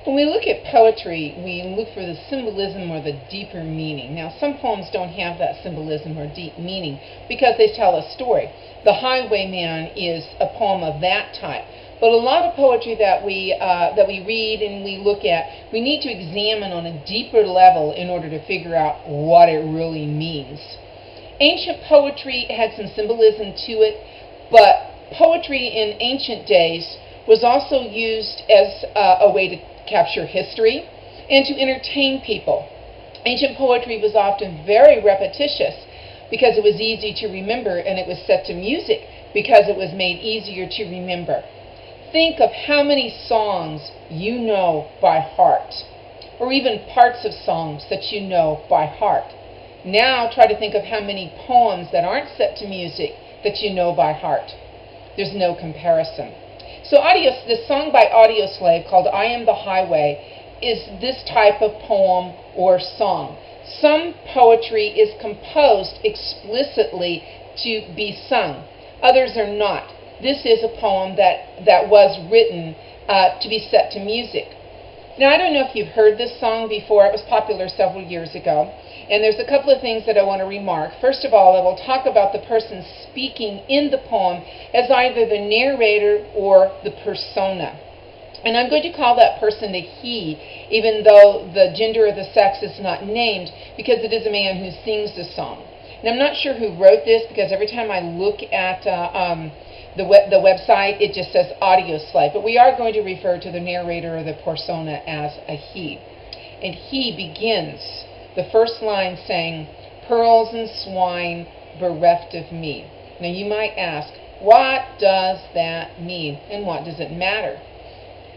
When we look at poetry, we look for the symbolism or the deeper meaning. Now, some poems don't have that symbolism or deep meaning because they tell a story. The Highwayman is a poem of that type. But a lot of poetry that we read and we look at, we need to examine on a deeper level in order to figure out what it really means. Ancient poetry had some symbolism to it, but poetry in ancient days was also used as a way to capture history and to entertain people. Ancient poetry was often very repetitious because it was easy to remember, and it was set to music because it was made easier to remember. Think of how many songs you know by heart, or even parts of songs that you know by heart. Now try to think of how many poems that aren't set to music that you know by heart. There's no comparison. So the song by Audioslave called I Am the Highway is this type of poem or song. Some poetry is composed explicitly to be sung. Others are not. This is a poem that was written to be set to music. Now, I don't know if you've heard this song before. It was popular several years ago. And there's a couple of things that I want to remark. First of all, I will talk about the person speaking in the poem as either the narrator or the persona. And I'm going to call that person a he, even though the gender or the sex is not named, because it is a man who sings the song. And I'm not sure who wrote this, because every time I look at the website, it just says Audioslave. But we are going to refer to the narrator or the persona as a he. And he begins the first line saying, "Pearls and swine bereft of me." Now you might ask, what does that mean? And what does it matter?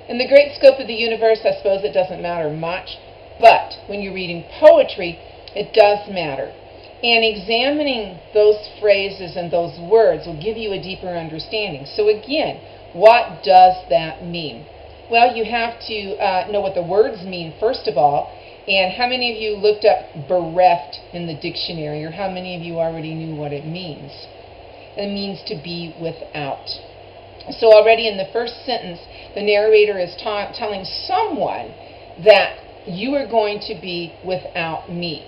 In the great scope of the universe, I suppose it doesn't matter much. But when you're reading poetry, it does matter. And examining those phrases and those words will give you a deeper understanding. So again, what does that mean? Well, you have to know what the words mean, first of all. And how many of you looked up bereft in the dictionary, or how many of you already knew what it means? It means to be without. So already in the first sentence, the narrator is telling someone that you are going to be without me.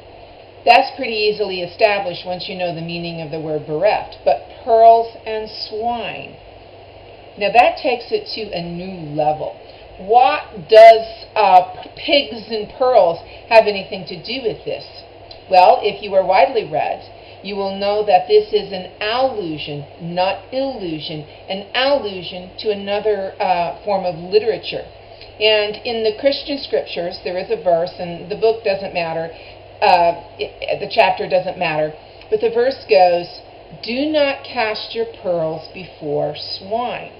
That's pretty easily established once you know the meaning of the word bereft. But pearls and swine. Now that takes it to a new level. What does pigs and pearls have anything to do with this? Well, if you are widely read, you will know that this is an allusion, not illusion, an allusion to another form of literature. And in the Christian scriptures, there is a verse, and the book doesn't matter, the chapter doesn't matter, but the verse goes, "Do not cast your pearls before swine."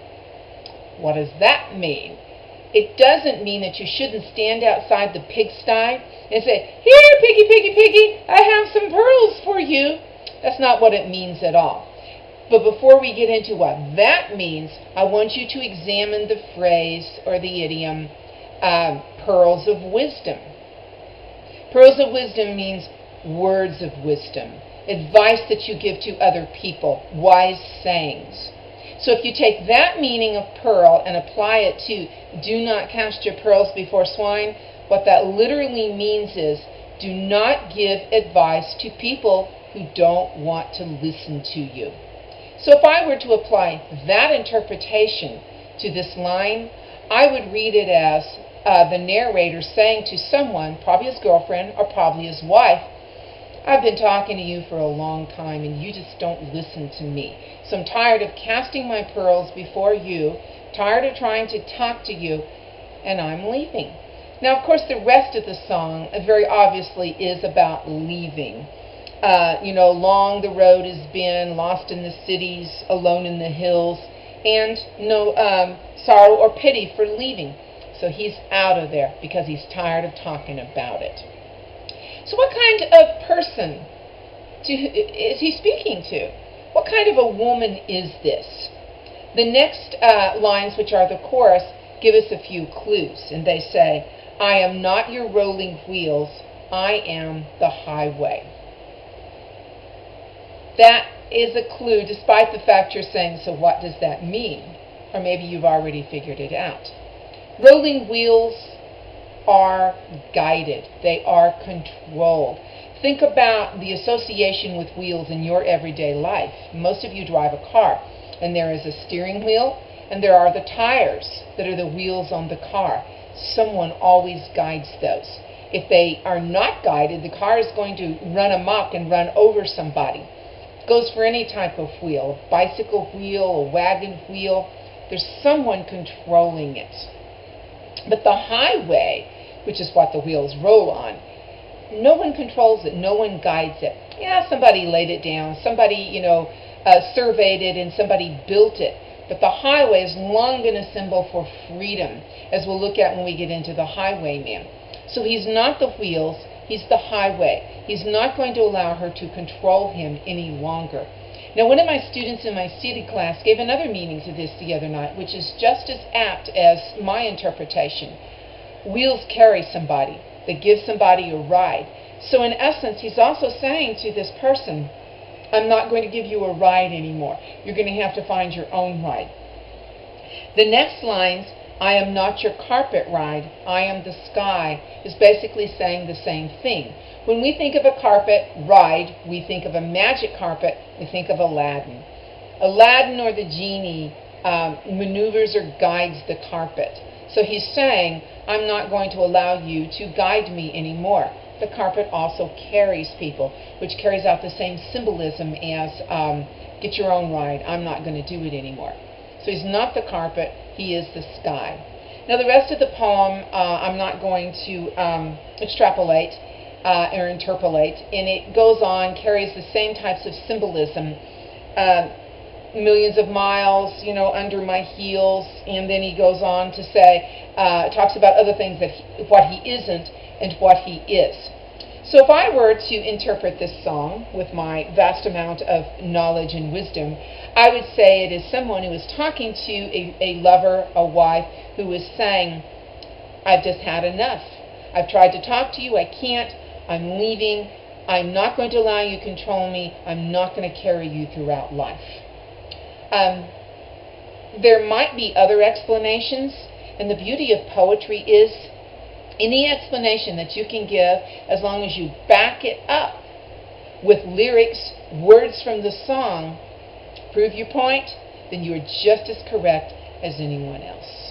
What does that mean? It doesn't mean that you shouldn't stand outside the pigsty and say, "Here, piggy, piggy, piggy, I have some pearls for you." That's not what it means at all. But before we get into what that means, I want you to examine the phrase or the idiom, pearls of wisdom. Pearls of wisdom means words of wisdom, advice that you give to other people, wise sayings. So if you take that meaning of pearl and apply it to do not cast your pearls before swine, what that literally means is do not give advice to people who don't want to listen to you. So if I were to apply that interpretation to this line, I would read it as the narrator saying to someone, probably his girlfriend or probably his wife, "I've been talking to you for a long time and you just don't listen to me. So I'm tired of casting my pearls before you, tired of trying to talk to you, and I'm leaving." Now, of course, the rest of the song very obviously is about leaving. Long the road has been, lost in the cities, alone in the hills, and no sorrow or pity for leaving. So he's out of there because he's tired of talking about it. So what kind of person is he speaking to? What kind of a woman is this? The next lines, which are the chorus, give us a few clues. And they say, "I am not your rolling wheels, I am the highway." That is a clue, despite the fact you're saying, so what does that mean? Or maybe you've already figured it out. Rolling wheels are guided. They are controlled. Think about the association with wheels in your everyday life. Most of you drive a car, and there is a steering wheel, and there are the tires that are the wheels on the car. Someone always guides those. If they are not guided, the car is going to run amok and run over somebody. It goes for any type of wheel, a bicycle wheel, a wagon wheel. There's someone controlling it. But the highway, which is what the wheels roll on, no one controls it. No one guides it. Yeah, somebody laid it down. Somebody, surveyed it, and somebody built it. But the highway has long been a symbol for freedom, as we'll look at when we get into the highwayman. So he's not the wheels. He's the highway. He's not going to allow her to control him any longer. Now, one of my students in my seated class gave another meaning to this the other night, which is just as apt as my interpretation. Wheels carry somebody. They give somebody a ride. So in essence, he's also saying to this person, I'm not going to give you a ride anymore. You're going to have to find your own ride. The next lines, I am not your carpet ride, I am the sky, is basically saying the same thing. When we think of a carpet ride, we think of a magic carpet, we think of Aladdin. Aladdin, or the genie, maneuvers or guides the carpet. So he's saying, I'm not going to allow you to guide me anymore. The carpet also carries people, which carries out the same symbolism as get your own ride, I'm not going to do it anymore. So he's not the carpet, he is the sky. Now the rest of the poem, I'm not going to extrapolate or interpolate, and it goes on, carries the same types of symbolism. Millions of miles, under my heels, and then he goes on to say, talks about other things, what he isn't and what he is. So if I were to interpret this song with my vast amount of knowledge and wisdom, I would say it is someone who is talking to a lover, a wife, who is saying, I've just had enough. I've tried to talk to you, I can't, I'm leaving, I'm not going to allow you to control me, I'm not going to carry you throughout life. There might be other explanations, and the beauty of poetry is any explanation that you can give, as long as you back it up with lyrics, words from the song, prove your point, then you are just as correct as anyone else.